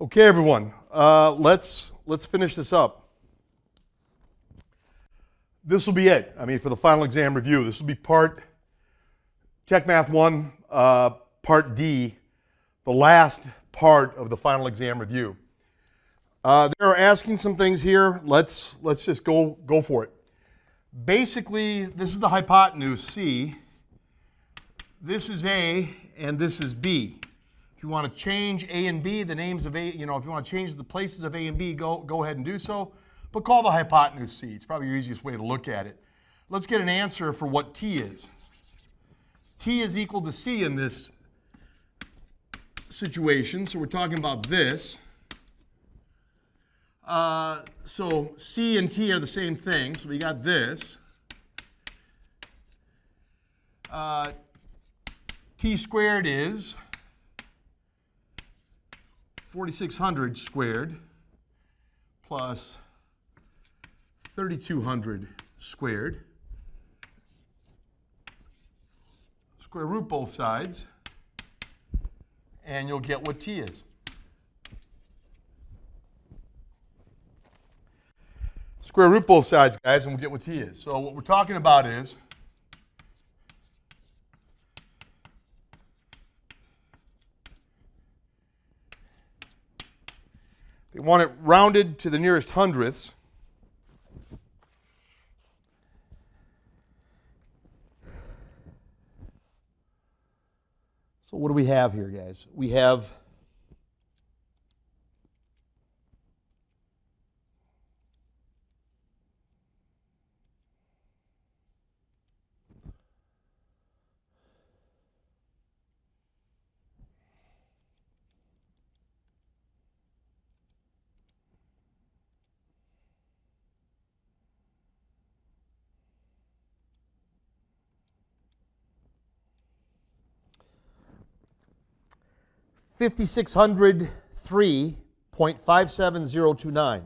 Okay, everyone, let's finish this up. This will be it. I mean, for the final exam review, this will be Tech Math 1, Part D, the last part of the final exam review. They're asking some things here. Let's just go for it. Basically, this is the hypotenuse, C. This is A, and this is B. If you want to change A and B, the names of A, if you want to change the places of A and B, go ahead and do so. But call the hypotenuse C. It's probably your easiest way to look at it. Let's get an answer for what T is. T is equal to C in this situation, so we're talking about this. So C and T are the same thing, so we got this. T squared is 4,600 squared plus 3,200 squared. Square root both sides, and you'll get what T is. Square root both sides, guys, and we'll get what T is. So what we're talking about is they want it rounded to the nearest hundredths. So what do we have here, guys? We have $5,603.57029.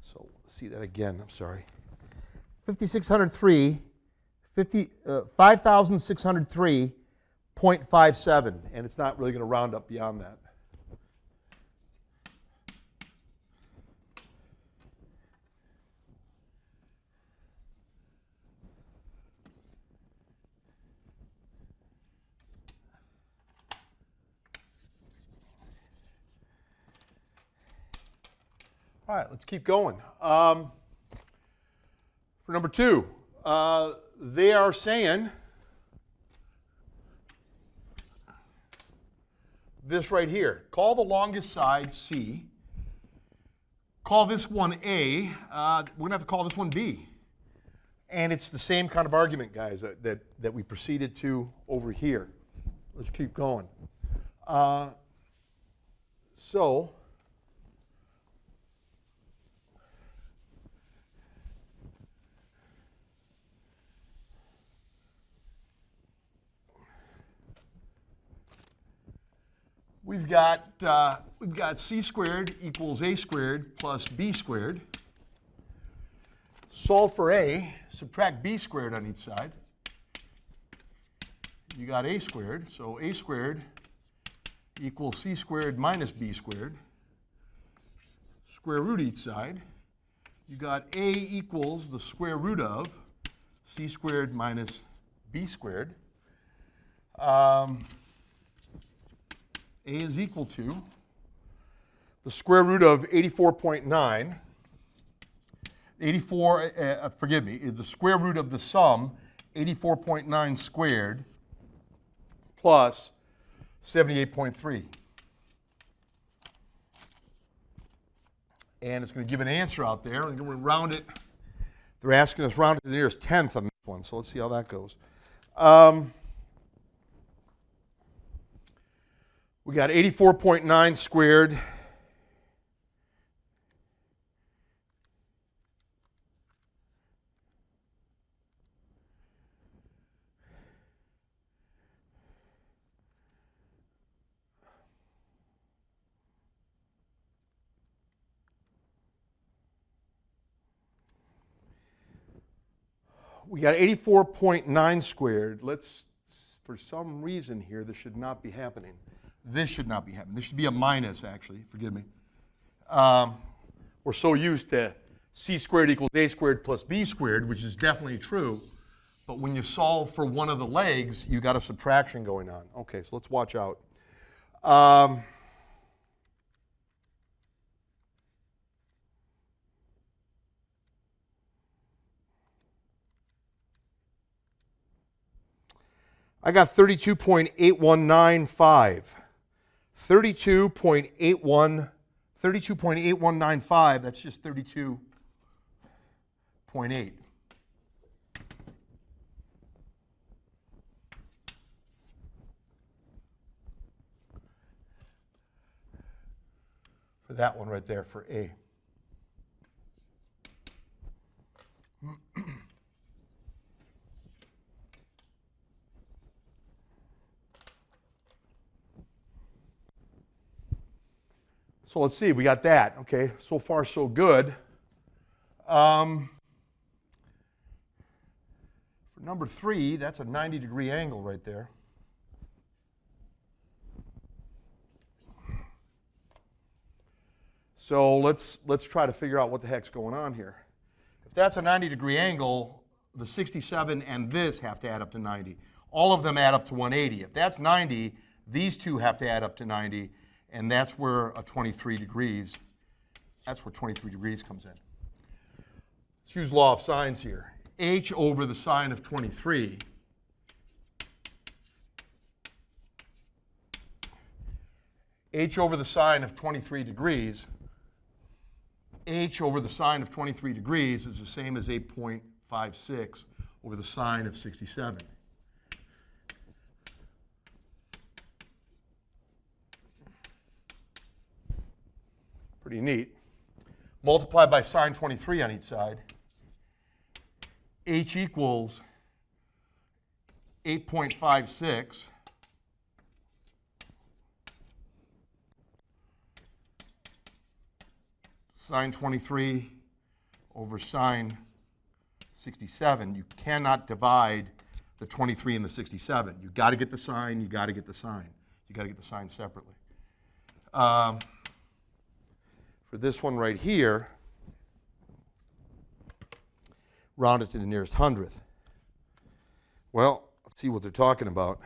So let's see that again. I'm sorry. 5,603.57, and it's not really going to round up beyond that. All right, let's keep going. For number 2, they are saying this right here. Call the longest side C. Call this one A. We're going to have to call this one B. And it's the same kind of argument, guys, that we proceeded to over here. Let's keep going. So we've got C squared equals A squared plus B squared. Solve for A, subtract B squared on each side. You got A squared, so A squared equals C squared minus B squared. Square root each side. You got A equals the square root of C squared minus B squared. A is equal to the square root of 84.9. 84, the square root of the sum, 84.9 squared, plus 78.3. And it's going to give an answer out there. We're going to round it. They're asking us round it to the nearest tenth on this one, so let's see how that goes. We got 84.9 squared. we got 84.9 squared. Let's, for some reason here, this should not be happening. This should not be happening. This should be a minus, actually. Forgive me. We're so used to c squared equals a squared plus b squared, which is definitely true. But when you solve for one of the legs, you got a subtraction going on. Okay, so let's watch out. I got 32.8195. 32.8195, that's just 32.8. For that one right there for A. So let's see, we got that. Okay, so far so good. For number 3, that's a 90-degree angle right there. So let's try to figure out what the heck's going on here. If that's a 90-degree angle, the 67 and this have to add up to 90. All of them add up to 180. If that's 90, these two have to add up to 90. And that's where a 23 degrees, that's where 23 degrees comes in. Let's use law of sines here. H over the sine of 23 H over the sine of 23 degrees, H over the sine of 23 degrees is the same as 8.56 over the sine of 67. Pretty neat. Multiply by sine 23 on each side. H equals 8.56 sine 23 over sine 67. You cannot divide the 23 and the 67. You've got to get the sine, you've got to get the sine. You've got to get the sine separately. For this one right here, round it to the nearest hundredth. Well, let's see what they're talking about.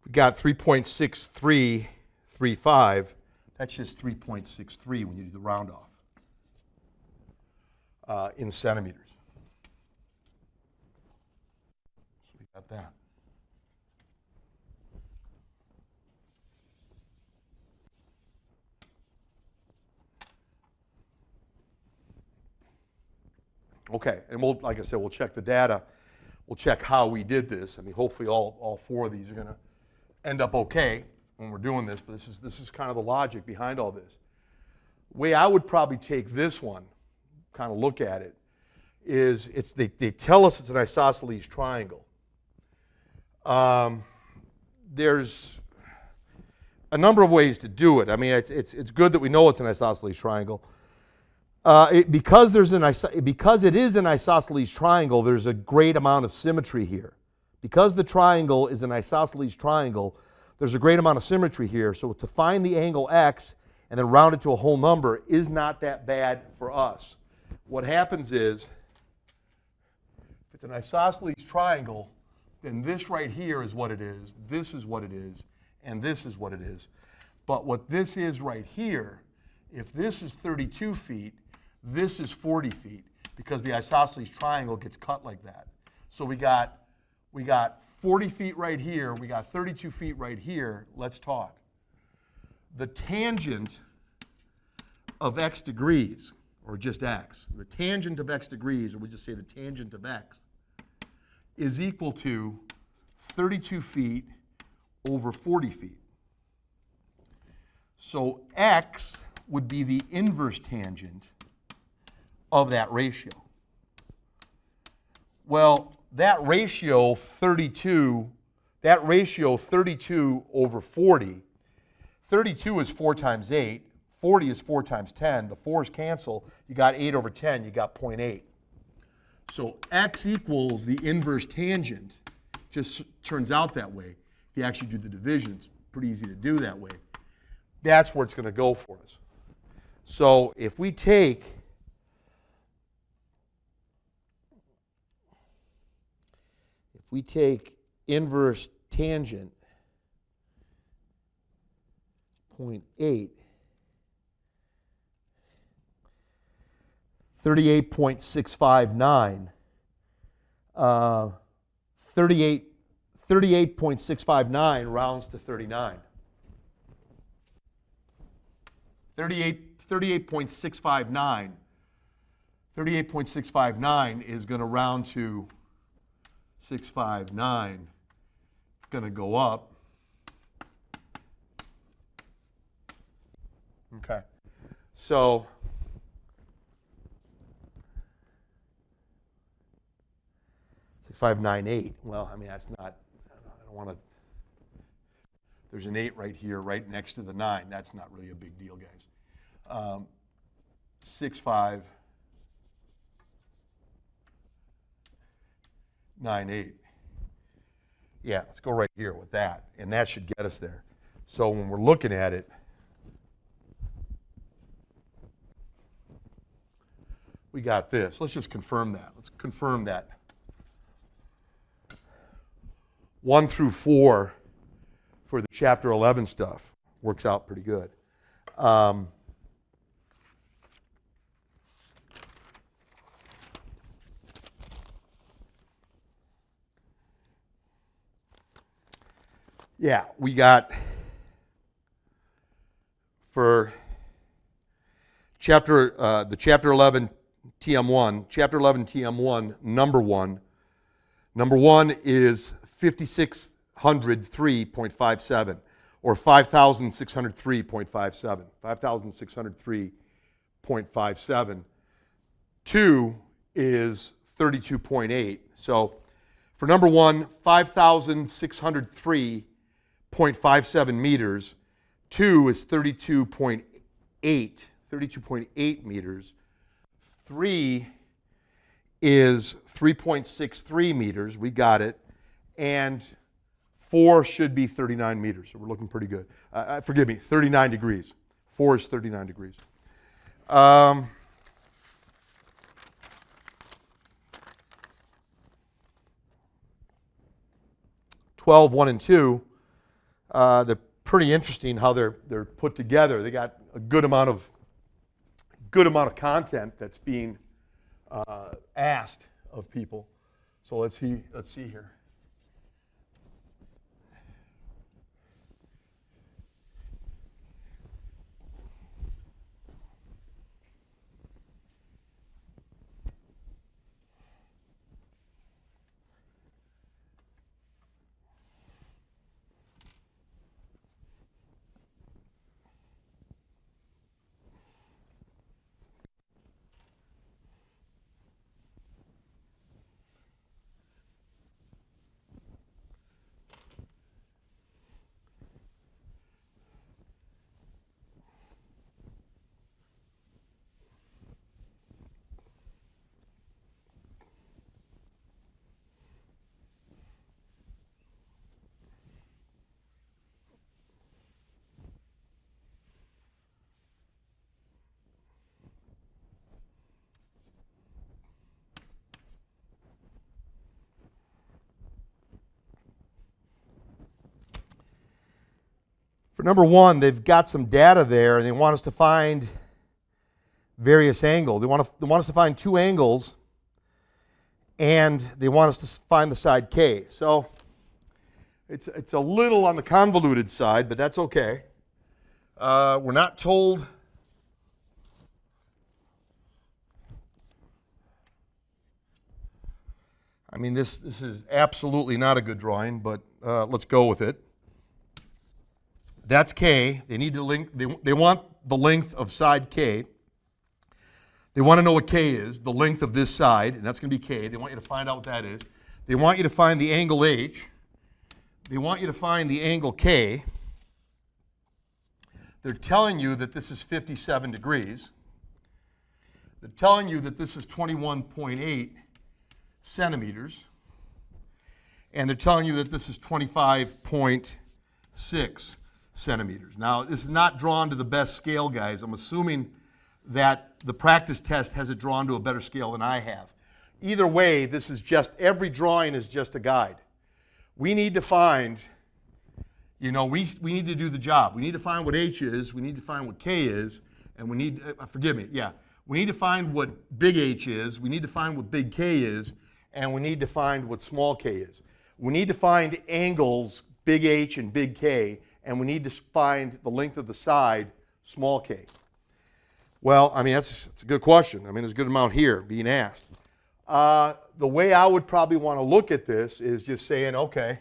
We got 3.6335. That's just 3.63 when you do the round off in centimeters. So we got that. Okay, and we'll, like I said, we'll check the data. We'll check how we did this. I mean, hopefully all four of these are going to end up okay when we're doing this, but this is kind of the logic behind all this. The way I would probably take this one, kind of look at it, is they tell us it's an isosceles triangle. There's a number of ways to do it. I mean, it's good that we know it's an isosceles triangle. Because it is an isosceles triangle, there's a great amount of symmetry here. Because the triangle is an isosceles triangle, there's a great amount of symmetry here. So to find the angle x and then round it to a whole number is not that bad for us. What happens is, if it's an isosceles triangle, then this right here is what it is, this is what it is, and this is what it is. But what this is right here, if this is 32 feet, this is 40 feet, because the isosceles triangle gets cut like that. So we got 40 feet right here. We got 32 feet right here. Let's talk. The tangent of x degrees, or just x, the tangent of x degrees, or we just say the tangent of x, is equal to 32 feet over 40 feet. So x would be the inverse tangent of that ratio. Well, that ratio 32 over 40, 32 is 4 times 8, 40 is 4 times 10, the 4's cancel, you got 8 over 10, you got 0.8. So x equals the inverse tangent, just turns out that way. If you actually do the division, it's pretty easy to do that way. That's where it's going to go for us. So if we take inverse tangent 0.8, 38.659, 38.659 rounds to 39. 38.659. 38.659 is going to round to 659. It's going to go up. Okay. So $6,598. Well, I mean, that's not, I don't want to, there's an 8 right here, right next to the 9. That's not really a big deal, guys. 6,598. Yeah, let's go right here with that. And that should get us there. So when we're looking at it, we got this. Let's just confirm that. Let's confirm that 1 through 4 for the chapter 11 stuff works out pretty good. Yeah, we got for the chapter 11 TM1, chapter 11 TM1, number 1. Number 1 is 5,603.57 or 5,603.57. 5,603.57. 2 is 32.8. So for number 1, 5,603.57 meters. 2 is 32.8 meters. 3 is 3.63 meters. We got it. And 4 should be 39 meters. So we're looking pretty good. Forgive me, 39 degrees. 4 is 39 degrees. 12, 1, and 2, they're pretty interesting how they're put together. They got a good amount of content that's being asked of people. So let's see here. For number 1, they've got some data there, and they want us to find various angles. They want us to find 2 angles, and they want us to find the side K. So it's a little on the convoluted side, but that's okay. We're not told. I mean, this is absolutely not a good drawing, but let's go with it. That's K. They need to link. They want the length of side K. They want to know what K is, the length of this side, and that's going to be K. They want you to find out what that is. They want you to find the angle H. They want you to find the angle K. They're telling you that this is 57 degrees. They're telling you that this is 21.8 centimeters. And they're telling you that this is 25.6 centimeters. Now, this is not drawn to the best scale, guys. I'm assuming that the practice test has it drawn to a better scale than I have. Either way, this is just, every drawing is just a guide. We need to find, we need to do the job. We need to find what H is, we need to find what K is, and we need, we need to find what big H is, we need to find what big K is, and we need to find what small k is. We need to find angles, big H and big K, and we need to find the length of the side, small k. Well, I mean, that's a good question. I mean, there's a good amount here being asked. The way I would probably want to look at this is just saying, okay,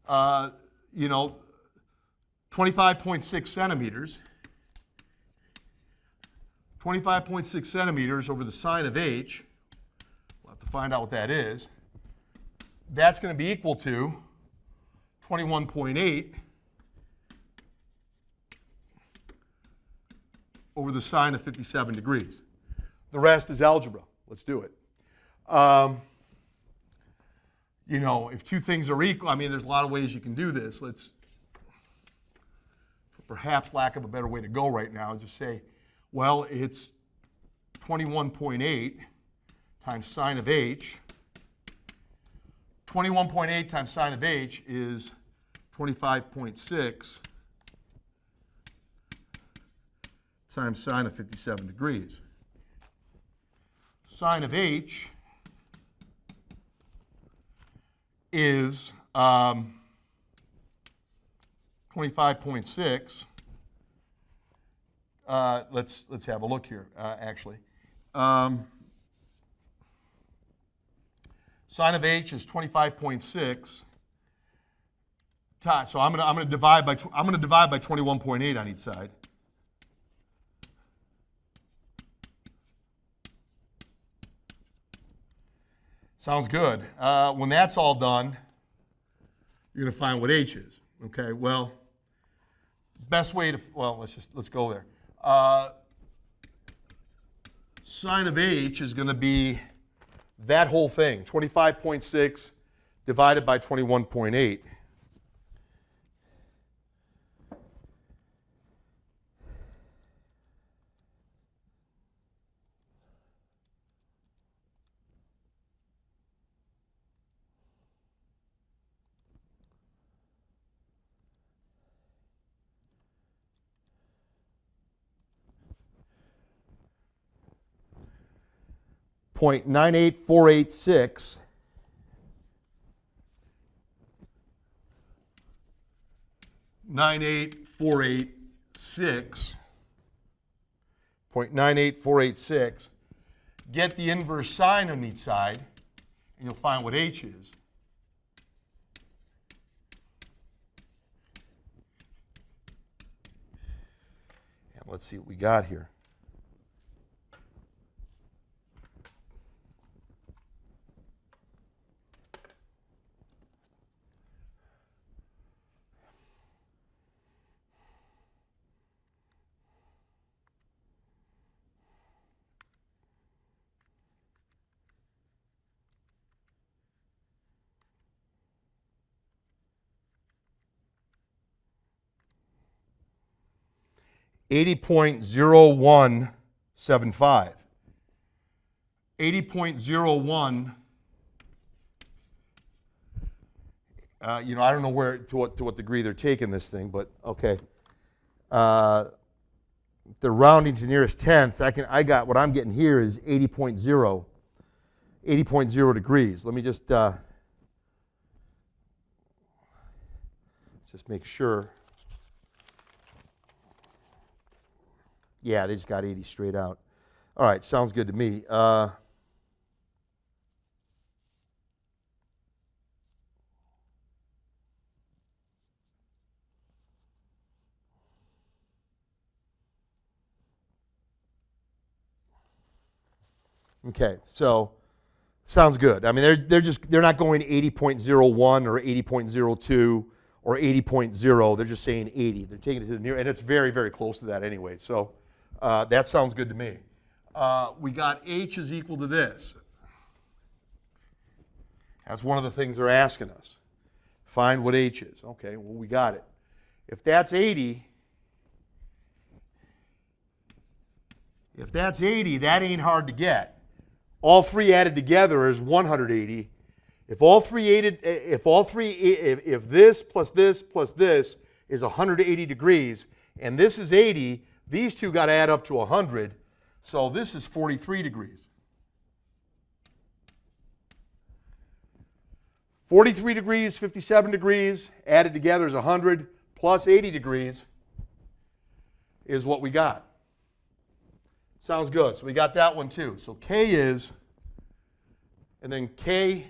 25.6 centimeters, 25.6 centimeters over the sine of h, we'll have to find out what that is. That's going to be equal to 21.8 over the sine of 57 degrees. The rest is algebra. Let's do it. If two things are equal, I mean, there's a lot of ways you can do this. Let's, for perhaps lack of a better way to go right now, just say, well, it's 21.8 times sine of h. 21.8 times sine of h is 25.6 times sine of 57 degrees. Sine of h is 25.6. Let's have a look here, actually. Sine of h is 25.6. So I'm going to divide by 21.8 on each side. Sounds good. When that's all done, you're going to find what h is. Okay. Well, best way to let's go there. Sine of h is going to be that whole thing, 25.6 divided by 21.8. .98486 .98486. Get the inverse sine on each side, and you'll find what h is. And let's see what we got here. .0175. 80.01. I don't know to what degree they're taking this thing, but okay. They're rounding to nearest tenths. I got what I'm getting here is 80.0. 80.0 degrees. Let me just make sure. Yeah, they just got 80 straight out. All right, sounds good to me. Okay, so sounds good. I mean, they're not going 80.01 or 80.02 or 80.0. They're just saying 80. They're taking it to the near, and it's very, very close to that anyway. So that sounds good to me. We got h is equal to this. That's one of the things they're asking us. Find what h is. Okay, well, we got it. If that's 80, that ain't hard to get. All three added together is 180. If this plus this plus this is 180 degrees, and this is 80, these two got to add up to 100. So this is 43 degrees. 43 degrees, 57 degrees, added together is 100, plus 80 degrees is what we got. Sounds good. So we got that one too. So K is, and then K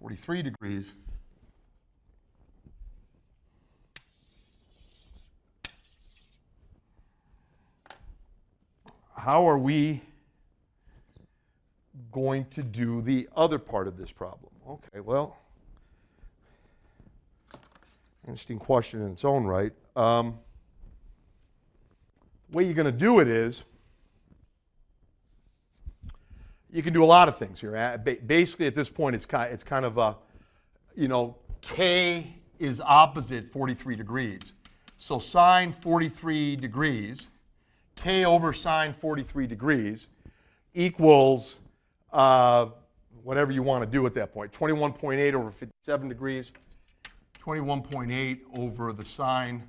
(43 degrees) how are we going to do the other part of this problem? Okay, well, interesting question in its own right. The way you're going to do it is, you can do a lot of things here. Basically, at this point, it's kind of a, K is opposite 43 degrees. So sine 43 degrees, K over sine 43 degrees equals whatever you want to do at that point. 21.8 over 57 degrees, 21.8 over the sine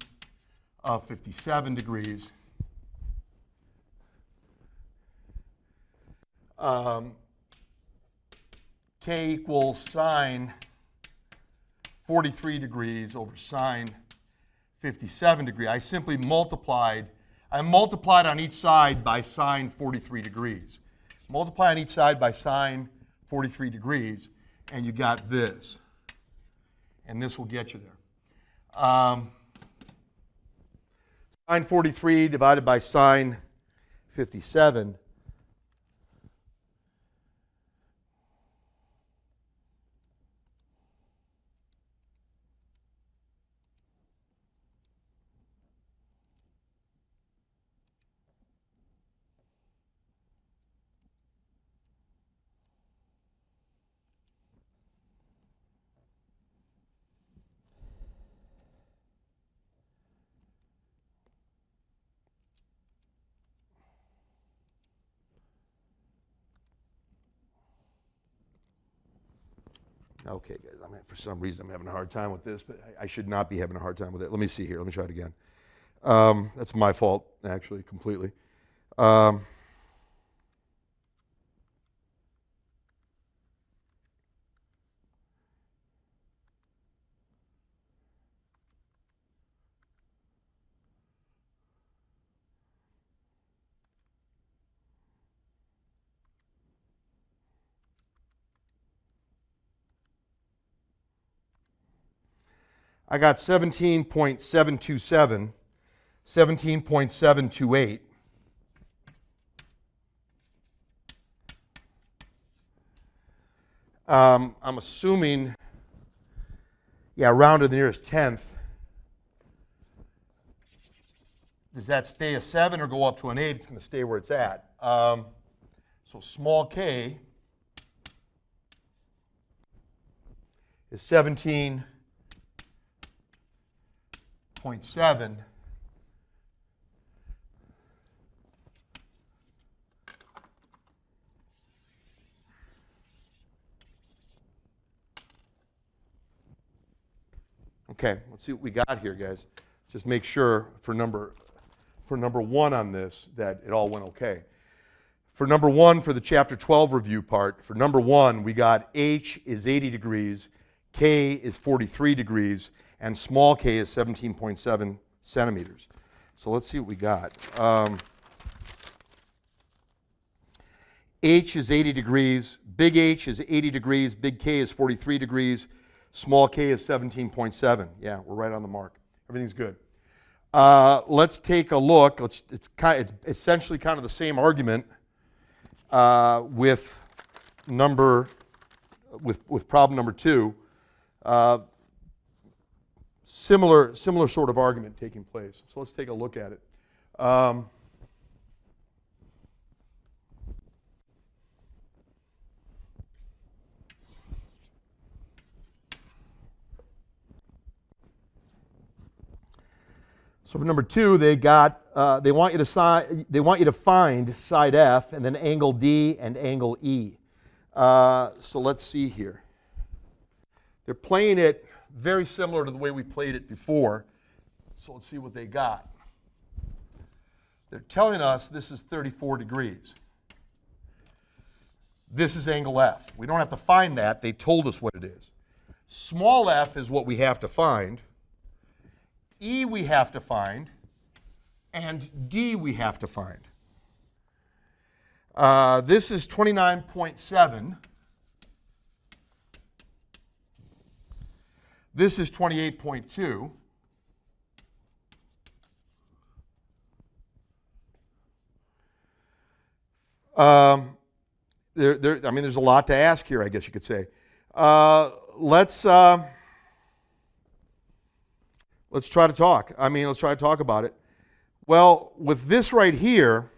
of 57 degrees. K equals sine 43 degrees over sine 57 degrees. I simply multiplied on each side by sine 43 degrees. Multiply on each side by sine 43 degrees, and you got this. And this will get you there. Sine 43 divided by sine 57. Okay, guys, for some reason I'm having a hard time with this, but I should not be having a hard time with it. Let me see here. Let me try it again. That's my fault, actually, completely. I got 17.727, 17.728. I'm assuming, round to the nearest tenth. Does that stay a 7 or go up to an 8? It's going to stay where it's at. So small k is 17.7. Okay, let's see what we got here, guys. Just make sure for number for number 1 on this that it all went okay. For number 1, for the chapter 12 review part, for number 1, we got h is 80 degrees, k is 43 degrees, and small k is 17.7 centimeters. So let's see what we got. H is 80 degrees, big H is 80 degrees, big K is 43 degrees, small k is 17.7. Yeah, we're right on the mark. Everything's good. Let's take a look. It's essentially kind of the same argument with problem number 2. Similar sort of argument taking place. So let's take a look at it. So for number 2, they want you to find side F and then angle D and angle E. So let's see here. They're playing it very similar to the way we played it before. So let's see what they got. They're telling us this is 34 degrees. This is angle F. We don't have to find that. They told us what it is. Small f is what we have to find. E we have to find, and D we have to find. This is 29.7. This is 28.2. I mean, there's a lot to ask here, I guess you could say. Let's try to talk. Let's try to talk about it. Well, with this right here,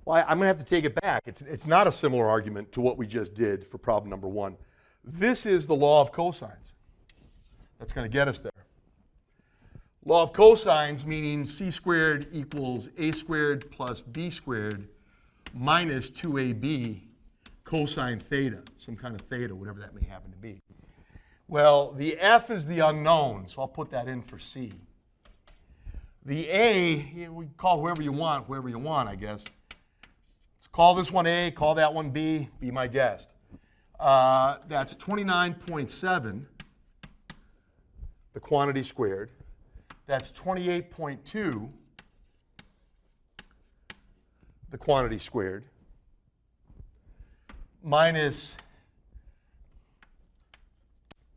well, I'm going to have to take it back. It's not a similar argument to what we just did for problem number 1. This is the law of cosines. That's going to get us there. Law of cosines meaning c squared equals a squared plus b squared minus 2ab cosine theta, some kind of theta, whatever that may happen to be. Well, the f is the unknown, so I'll put that in for c. The a, we call whoever you want, I guess. Let's call this one a, call that one b, be my guest. That's 29.7, the quantity squared. That's 28.2, the quantity squared, minus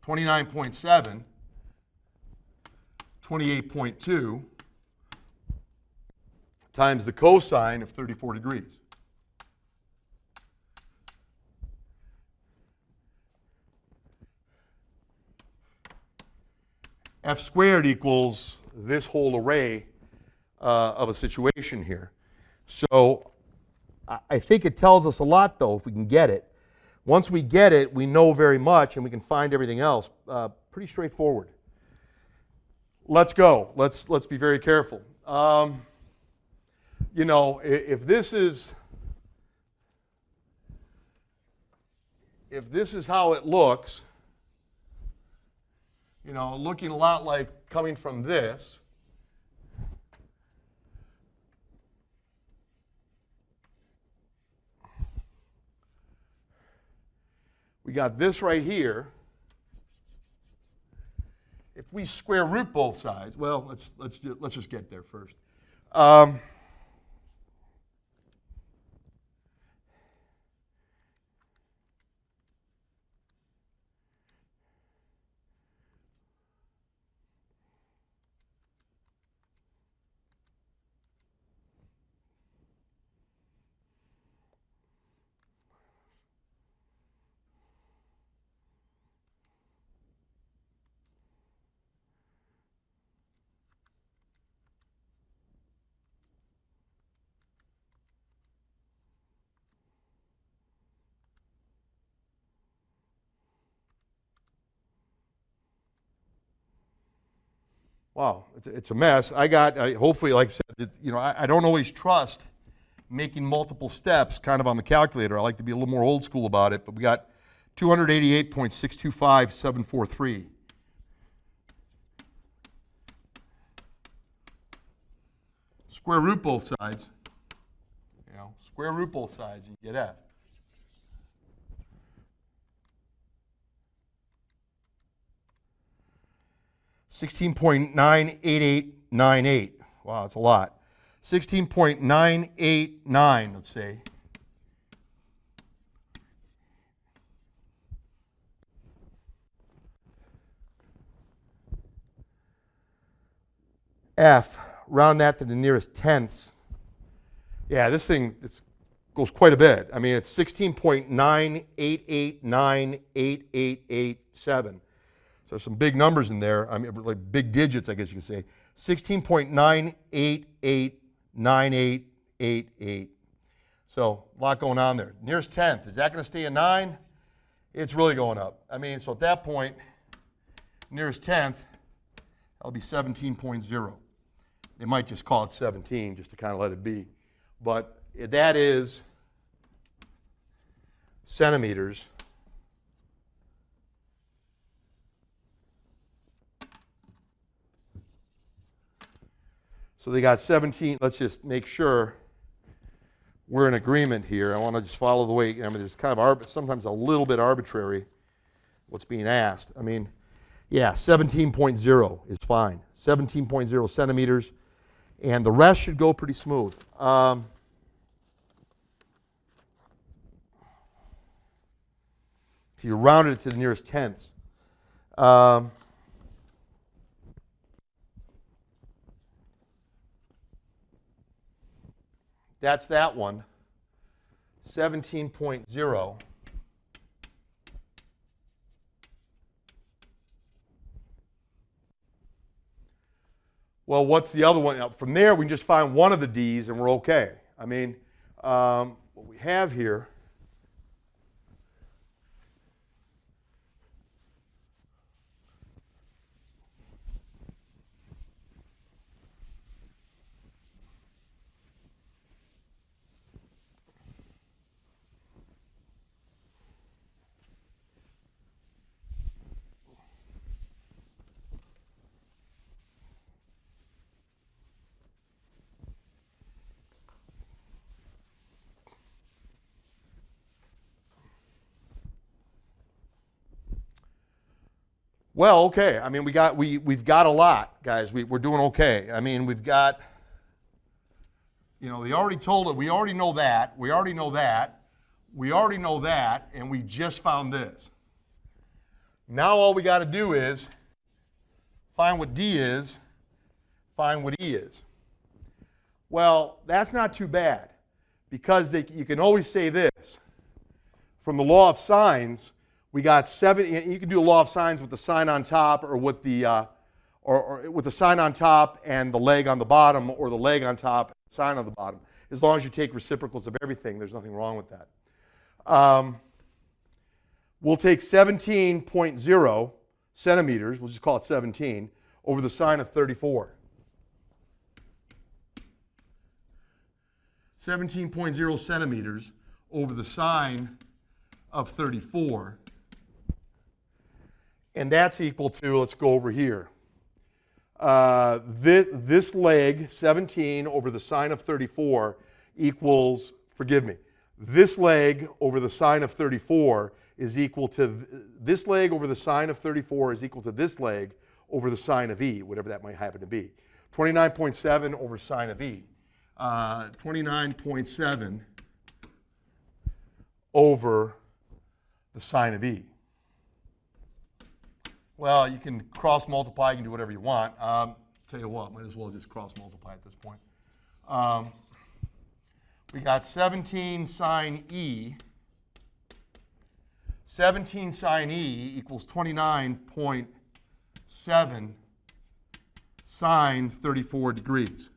29.7, 28.2, times the cosine of 34 degrees. F squared equals this whole array of a situation here. So I think it tells us a lot, though, if we can get it. Once we get it, we know very much, and we can find everything else. Pretty straightforward. Let's go. Let's be very careful. You know, if this is how it looks, you know, looking a lot like coming from this. We got this right here. If we square root both sides, well, let's just get there first. Wow, it's a mess. Hopefully, like I said, you know, I don't always trust making multiple steps kind of on the calculator. I like to be a little more old school about it, but we got 288.625743. square root both sides. You know, square root both sides, and you get F. $16.98898. Wow, that's a lot. 16.989, let's say. F, round that to the nearest tenths. Yeah, this thing goes quite a bit. I mean, it's 16.988988887. So some big numbers in there. I mean, like big digits, I guess you could say. 16.9889888. So a lot going on there. Nearest tenth, is that going to stay a 9? It's really going up. I mean, so at that point, nearest tenth, that'll be 17.0. They might just call it 17 just to kind of let it be. But that is centimeters. So they got 17. Let's just make sure we're in agreement here. I want to just follow the way. I mean, there's kind of sometimes a little bit arbitrary what's being asked. I mean, yeah, 17.0 is fine. 17.0 centimeters. And the rest should go pretty smooth. You rounded it to the nearest tenths. That's that one. 17.0. Well, what's the other one? Now, from there, we can just find one of the D's and we're okay. I mean, what we have here, well, okay. I mean, we've got a lot, guys. We're doing okay. I mean, we've got, you know, they already told it. We already know that. We already know that. We already know that, and we just found this. Now all we got to do is find what D is, find what E is. Well, that's not too bad because you can always say this. From the law of sines, we got 7. You can do a law of sines with the sign on top or with the or with the sign on top and the leg on the bottom, or the leg on top and the sign on the bottom. As long as you take reciprocals of everything, there's nothing wrong with that. We'll take 17.0 centimeters, we'll just call it 17, over the sine of 34. 17.0 centimeters over the sine of 34. And that's equal to, let's go over here. This leg, 17 over the sine of 34, equals, forgive me, this leg over the sine of 34 is equal to, this leg over the sine of 34 is equal to this leg over the sine of E, whatever that might happen to be. 29.7 over sine of E. 29.7 over the sine of E. Well, you can cross multiply, you can do whatever you want. Tell you what, might as well just cross multiply at this point. We got 17 sine E. 17 sine E equals 29.7 sine 34 degrees.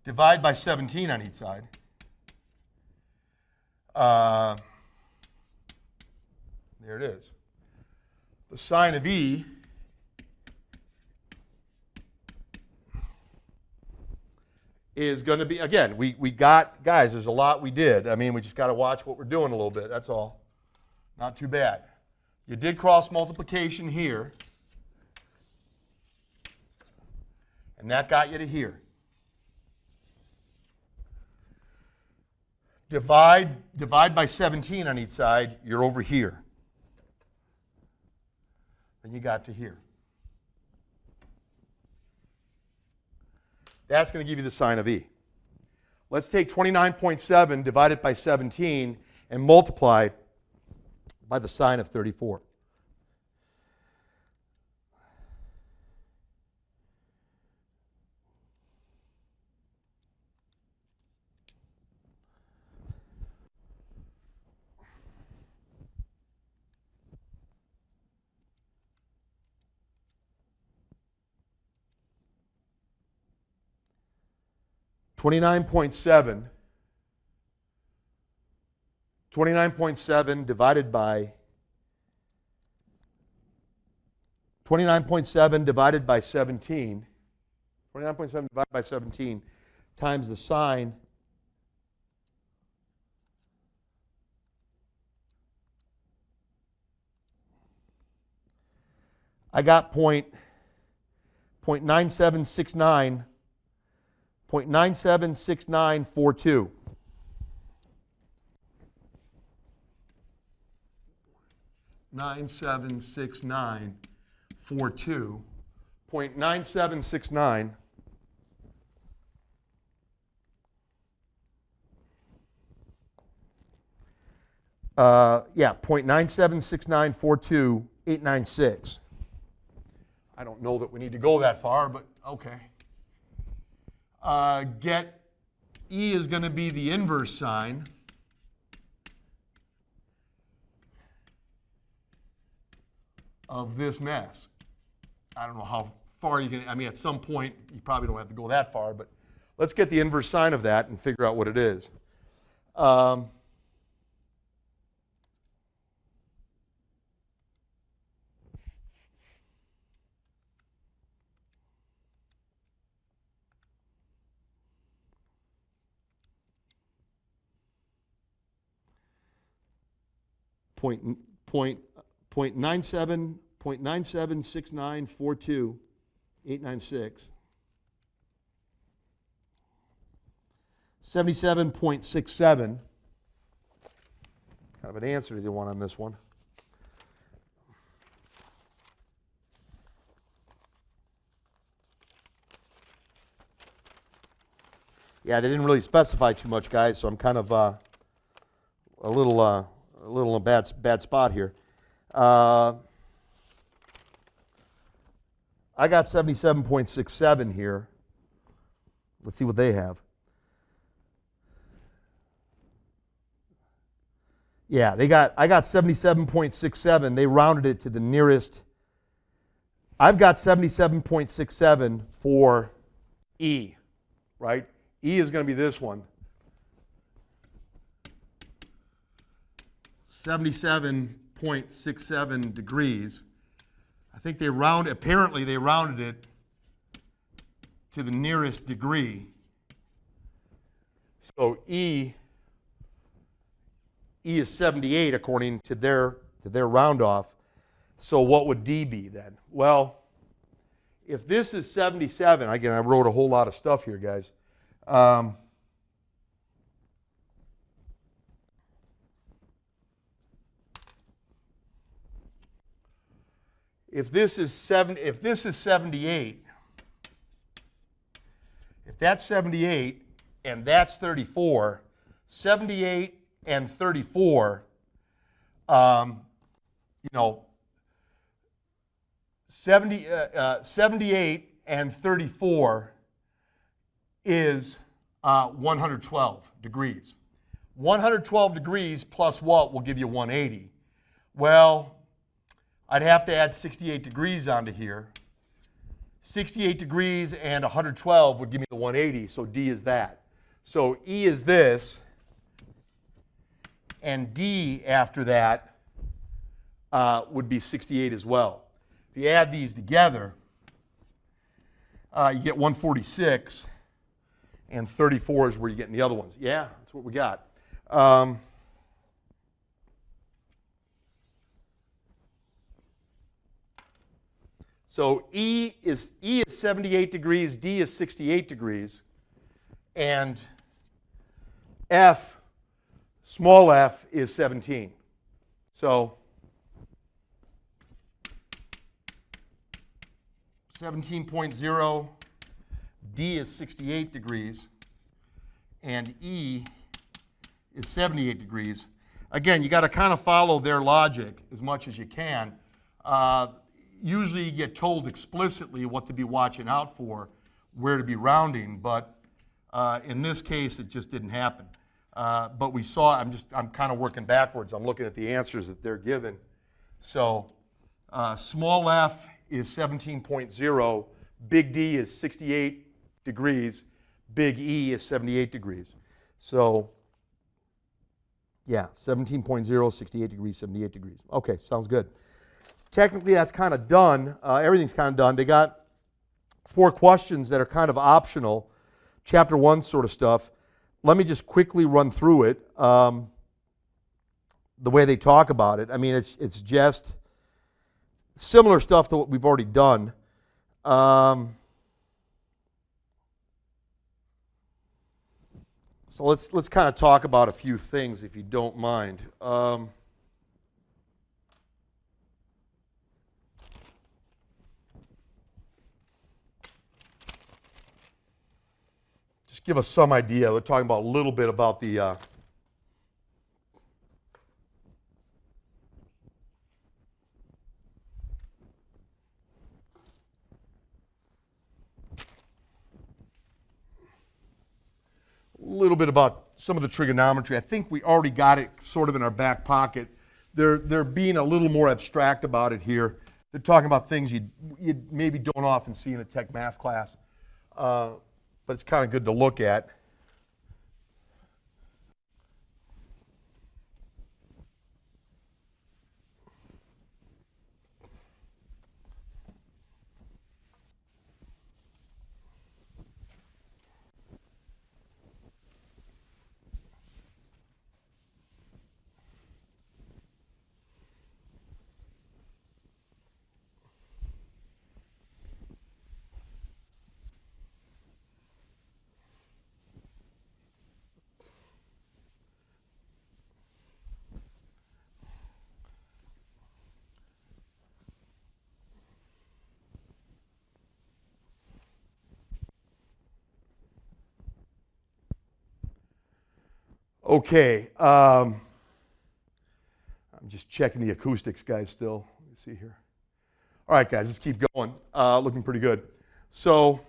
Divide by 17 on each side. There it is. The sine of E is going to be, again, we got, guys, there's a lot we did. I mean, we just got to watch what we're doing a little bit. That's all. Not too bad. You did cross multiplication here. And that got you to here. Divide by 17 on each side, you're over here. And you got to here. That's going to give you the sign of E. Let's take 29.7 divided by 17 and multiply by the sign of 34. $29.7 divided by 29.7 divided by 17. 29.7 divided by 17 times the sign I got 0.9769 0.976942. .976942. 0.9769. Yeah, 0.976942,896. I don't know that we need to go that far, but okay. Get E is going to be the inverse sign of this mess. I don't know how far you can, I mean, at some point, you probably don't have to go that far, but let's get the inverse sign of that and figure out what it is. Point 976942,896. 77.67. Kind of an answer to the one on this one. Yeah, they didn't really specify too much, guys, so I'm kind of a little in a bad spot here. I got 77.67 here. Let's see what they have. Yeah, I got 77.67. They rounded it to the nearest. I've got 77.67 for E, right? E is going to be this one. 77.67 degrees. I think apparently they rounded it to the nearest degree. So E is 78 according to their round off. So what would D be then? Well, if this is 77, again, I wrote a whole lot of stuff here, guys. If this is 78, if that's 78 and that's 34, 78 and 34, 78 and 34 is 112 degrees. 112 degrees plus what will give you 180? Well, I'd have to add 68 degrees onto here. 68 degrees and 112 would give me the 180, so D is that. So E is this, and D after that would be 68 as well. If you add these together, you get 146, and 34 is where you're getting the other ones. Yeah, that's what we got. So E is 78 degrees, D is 68 degrees, and F, small f, is 17. So 17.0, D is 68 degrees, and E is 78 degrees. Again, you got to kind of follow their logic as much as you can. Usually you get told explicitly what to be watching out for, where to be rounding, but in this case it just didn't happen. But we saw, I'm kind of working backwards. I'm looking at the answers that they're given. So small f is 17.0, big D is 68 degrees, big E is 78 degrees. So yeah, 17.0, 68 degrees, 78 degrees. Okay, sounds good. Technically, that's kind of done. Everything's kind of done. They got 4 questions that are kind of optional, chapter 1 sort of stuff. Let me just quickly run through it, the way they talk about it. I mean, it's just similar stuff to what we've already done. So let's kind of talk about a few things, if you don't mind. Just give us some idea. We're talking about a little bit about the little bit about some of the trigonometry. I think we already got it sort of in our back pocket. They're being a little more abstract about it here. They're talking about things you maybe don't often see in a tech math class, but it's kind of good to look at. Okay, I'm just checking the acoustics, guys, still. Let me see here. All right, guys, let's keep going. Looking pretty good. So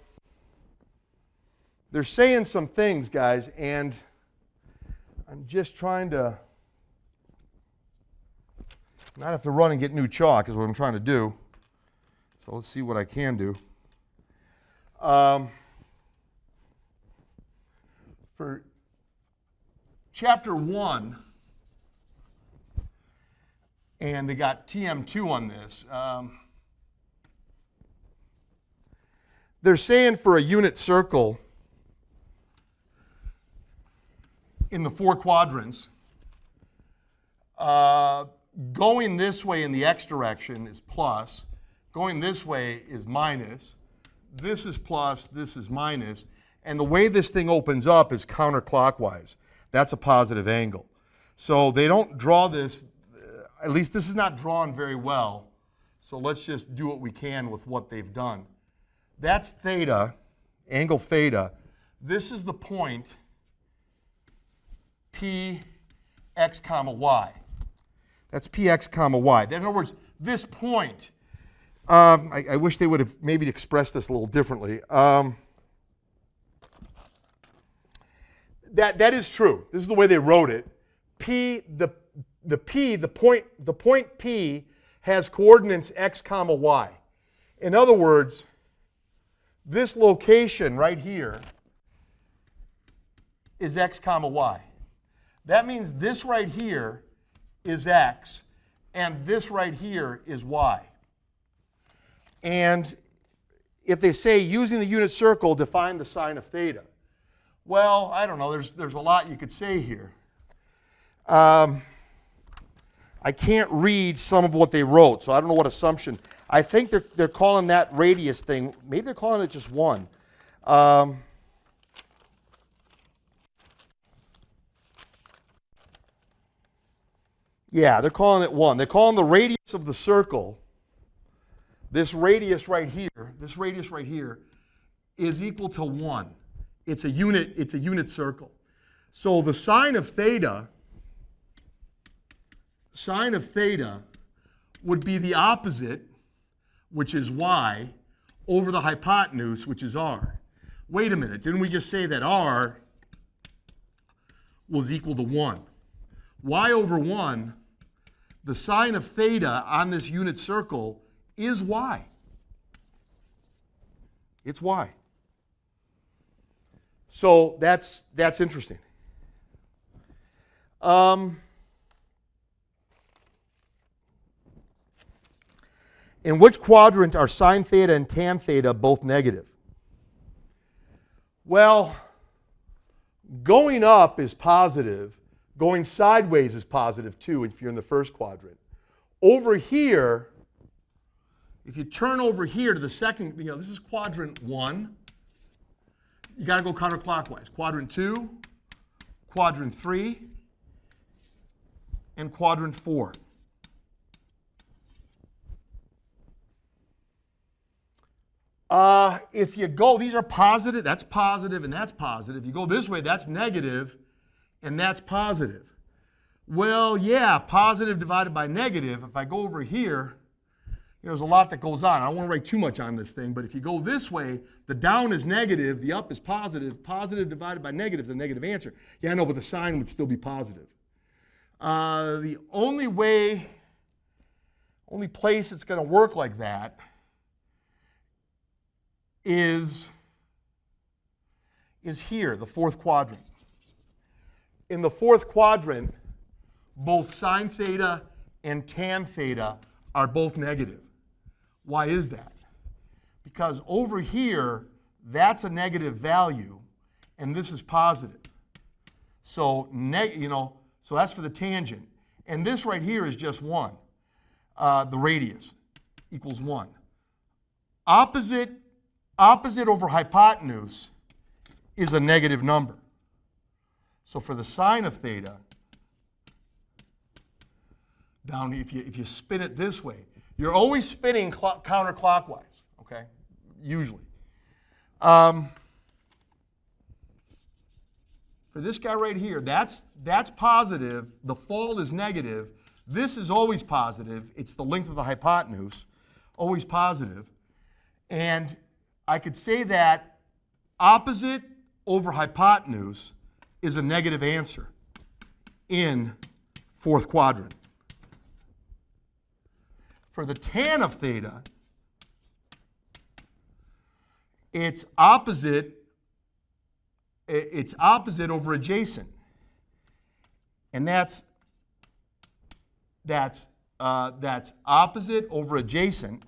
they're saying some things, guys, and I'm just trying to not have to run and get new chalk is what I'm trying to do. So let's see what I can do. For Chapter 1, and they got TM2 on this. They're saying for a unit circle in the 4 quadrants, going this way in the x direction is plus, going this way is minus, this is plus, this is minus, and the way this thing opens up is counterclockwise. That's a positive angle. So they don't draw this, at least this is not drawn very well. So let's just do what we can with what they've done. That's theta, angle theta. This is the point P x comma y. That's Px comma y. In other words, this point, I wish they would have maybe expressed this a little differently. That is true. This is the way they wrote it. The point P has coordinates x comma y. In other words, this location right here is x comma y. That means this right here is x, and this right here is y. And if they say using the unit circle, define the sine of theta. Well, I don't know. There's a lot you could say here. I can't read some of what they wrote, so I don't know what assumption. I think they're calling that radius thing, maybe they're calling it just 1. Yeah, they're calling it 1. They're calling the radius of the circle, this radius right here is equal to 1. It's a unit circle. So the sine of theta would be the opposite, which is y, over the hypotenuse, which is r. Wait a minute, didn't we just say that r was equal to 1? Y over 1, the sine of theta on this unit circle is y. It's y. So that's interesting. In which quadrant are sine theta and tan theta both negative? Well, going up is positive. Going sideways is positive too if you're in the first quadrant. Over here, if you turn over here to the second, this is quadrant 1. You got to go counterclockwise. Quadrant 2, quadrant 3, and quadrant 4. If you go, these are positive, that's positive, and that's positive. You go this way, that's negative, and that's positive. Well, yeah, positive divided by negative. If I go over here, there's a lot that goes on. I don't want to write too much on this thing, but if you go this way, the down is negative, the up is positive. Positive divided by negative is a negative answer. Yeah, I know, but the sign would still be positive. The only place it's going to work like that is here, the fourth quadrant. In the fourth quadrant, both sine theta and tan theta are both negative. Why is that? Because over here, that's a negative value, and this is positive. So, so that's for the tangent. And this right here is just 1. The radius equals 1. Opposite over hypotenuse is a negative number. So for the sine of theta, down if you spin it this way, you're always spinning counterclockwise, okay? Usually. For this guy right here, that's positive. The fall is negative. This is always positive. It's the length of the hypotenuse, always positive. And I could say that opposite over hypotenuse is a negative answer in fourth quadrant. For the tan of theta, it's opposite over adjacent. And that's opposite over adjacent.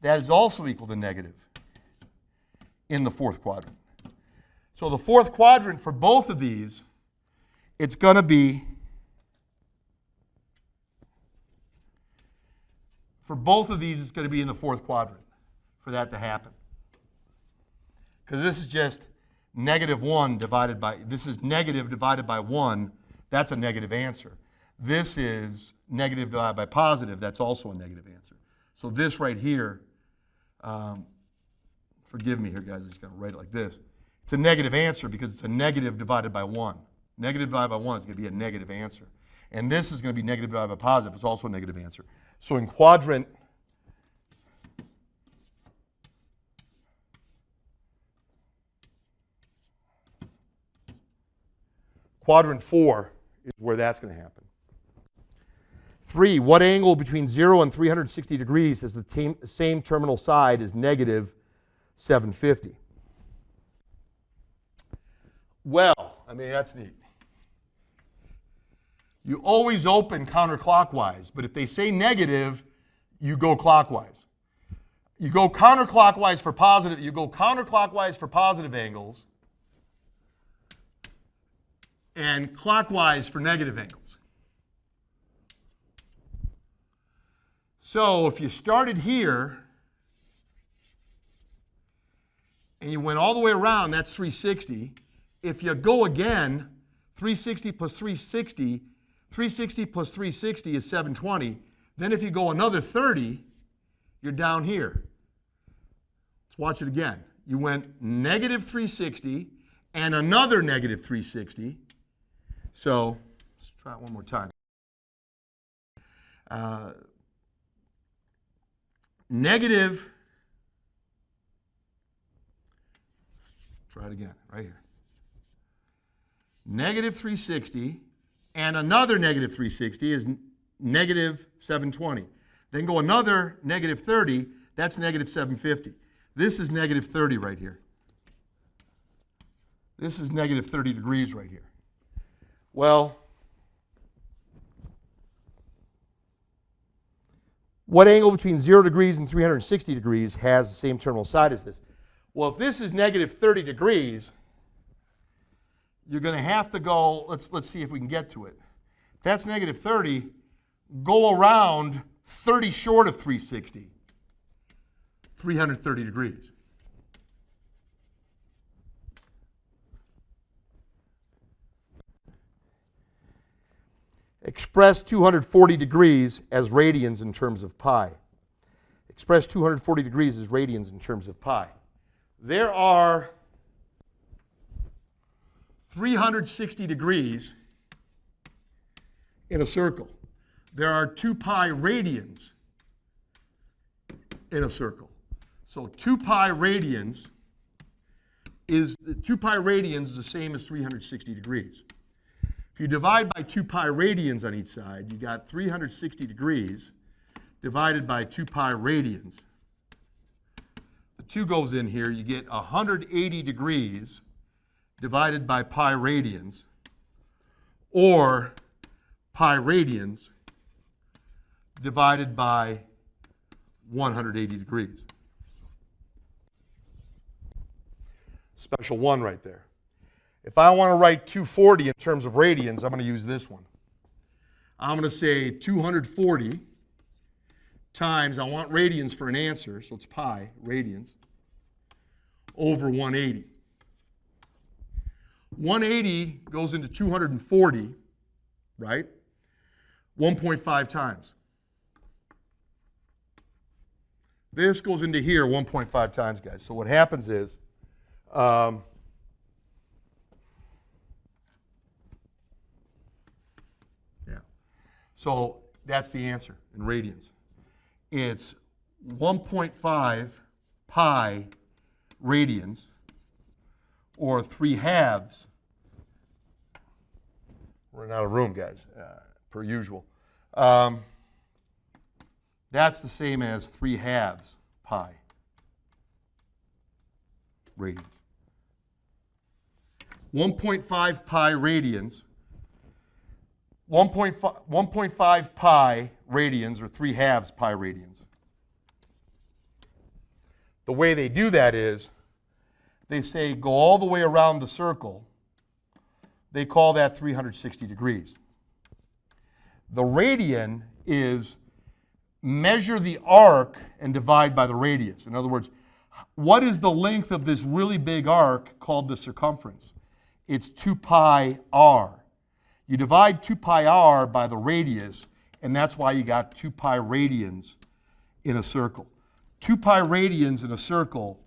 That is also equal to negative in the fourth quadrant. So the fourth quadrant for both of these, it's going to be, it's going to be in the fourth quadrant for that to happen. Because this is just negative 1 divided by, this is negative divided by 1. That's a negative answer. This is negative divided by positive. That's also a negative answer. So this right here, forgive me here, guys. I'm just going to write it like this. It's a negative answer because it's a negative divided by 1. Negative divided by 1 is going to be a negative answer. And this is going to be negative divided by positive. It's also a negative answer. So in quadrant 4 is where that's going to happen. 3, what angle between 0 and 360 degrees has the same terminal side as negative 750? Well, I mean, that's neat. You always open counterclockwise, but if they say negative, you go clockwise. You go counterclockwise for positive angles, and clockwise for negative angles. So if you started here and you went all the way around, that's 360. If you go again, 360 plus 360, 360 plus 360 is 720. Then if you go another 30, you're down here. Let's watch it again. You went negative 360 and another negative 360. So let's try it one more time. Negative, try it again, right here. Negative 360 and another negative 360 is negative 720. Then go another negative 30, that's negative 750. This is negative 30 right here. This is negative 30 degrees right here. Well, what angle between 0 degrees and 360 degrees has the same terminal side as this? Well, if this is negative 30 degrees, you're going to have to go, let's see if we can get to it. If that's negative 30, go around 30 short of 360, 330 degrees. Express 240 degrees as radians in terms of pi. Express 240 degrees as radians in terms of pi. There are 360 degrees in a circle. There are 2 pi radians in a circle. So 2 pi radians is the same as 360 degrees. If you divide by 2 pi radians on each side, you got 360 degrees divided by 2 pi radians. The 2 goes in here, you get 180 degrees divided by pi radians, or pi radians divided by 180 degrees. Special one right there. If I want to write 240 in terms of radians, I'm going to use this one. I'm going to say 240 times, I want radians for an answer, so it's pi, radians, over 180. 180 goes into 240, right? 1.5 times. This goes into here 1.5 times, guys. So what happens is, so that's the answer in radians. It's 1.5 pi radians, or 3/2. We're running out of room, guys, per usual. That's the same as 3/2 pi radians. 1.5 pi radians. 1.5 pi radians, or 3/2 pi radians. The way they do that is, they say go all the way around the circle. They call that 360 degrees. The radian is measure the arc and divide by the radius. In other words, what is the length of this really big arc called the circumference? It's 2 pi r. You divide 2 pi r by the radius, and that's why you got 2 pi radians in a circle. 2 pi radians in a circle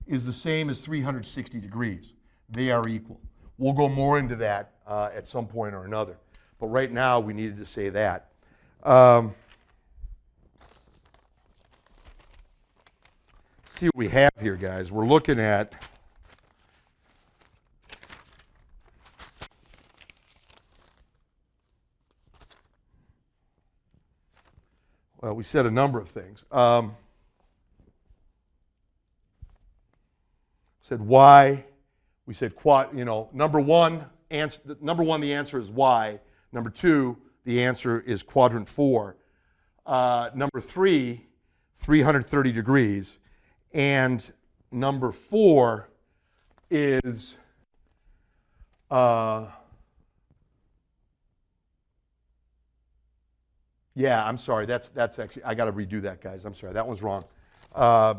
is the same as 360 degrees. They are equal. We'll go more into that at some point or another. But right now, we needed to say that. See what we have here, guys. We're looking at well, we said a number of things. Said y. We said number one, the answer is y. Number 2, the answer is quadrant 4. Number 3, 330 degrees. And number 4 is Yeah, I'm sorry. That's actually, I got to redo that, guys. I'm sorry. That one's wrong. Uh,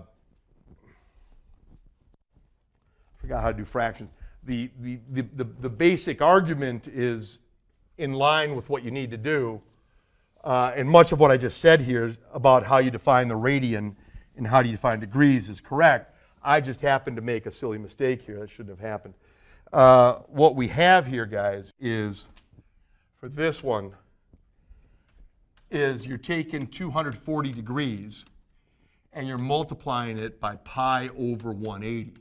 forgot how to do fractions. The basic argument is in line with what you need to do. And much of what I just said here about how you define the radian and how do you define degrees is correct. I just happened to make a silly mistake here. That shouldn't have happened. What we have here, guys, is for this one, is you're taking 240 degrees and you're multiplying it by pi over 180.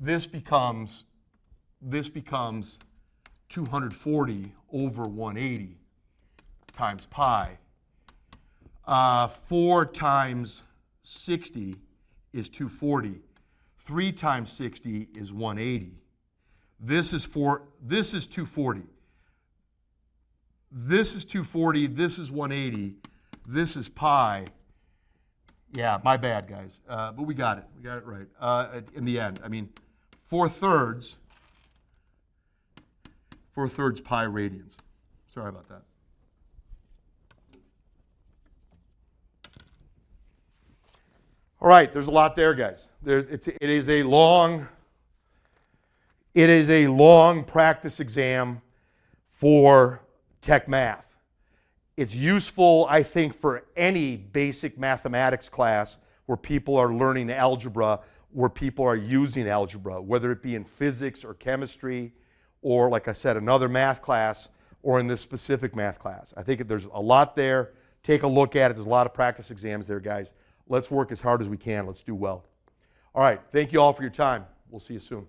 This becomes 240 over 180 times pi. 4 times 60 is 240. 3 times 60 is 180. This is 240. This is 240, this is 180, this is pi. Yeah, my bad, guys. But we got it. We got it right. In the end, I mean, 4/3 pi radians. Sorry about that. All right, there's a lot there, guys. It is a long practice exam for Tech Math. It's useful, I think, for any basic mathematics class where people are learning algebra, where people are using algebra, whether it be in physics or chemistry, or like I said, another math class, or in this specific math class. I think there's a lot there. Take a look at it. There's a lot of practice exams there, guys. Let's work as hard as we can. Let's do well. All right, thank you all for your time. We'll see you soon.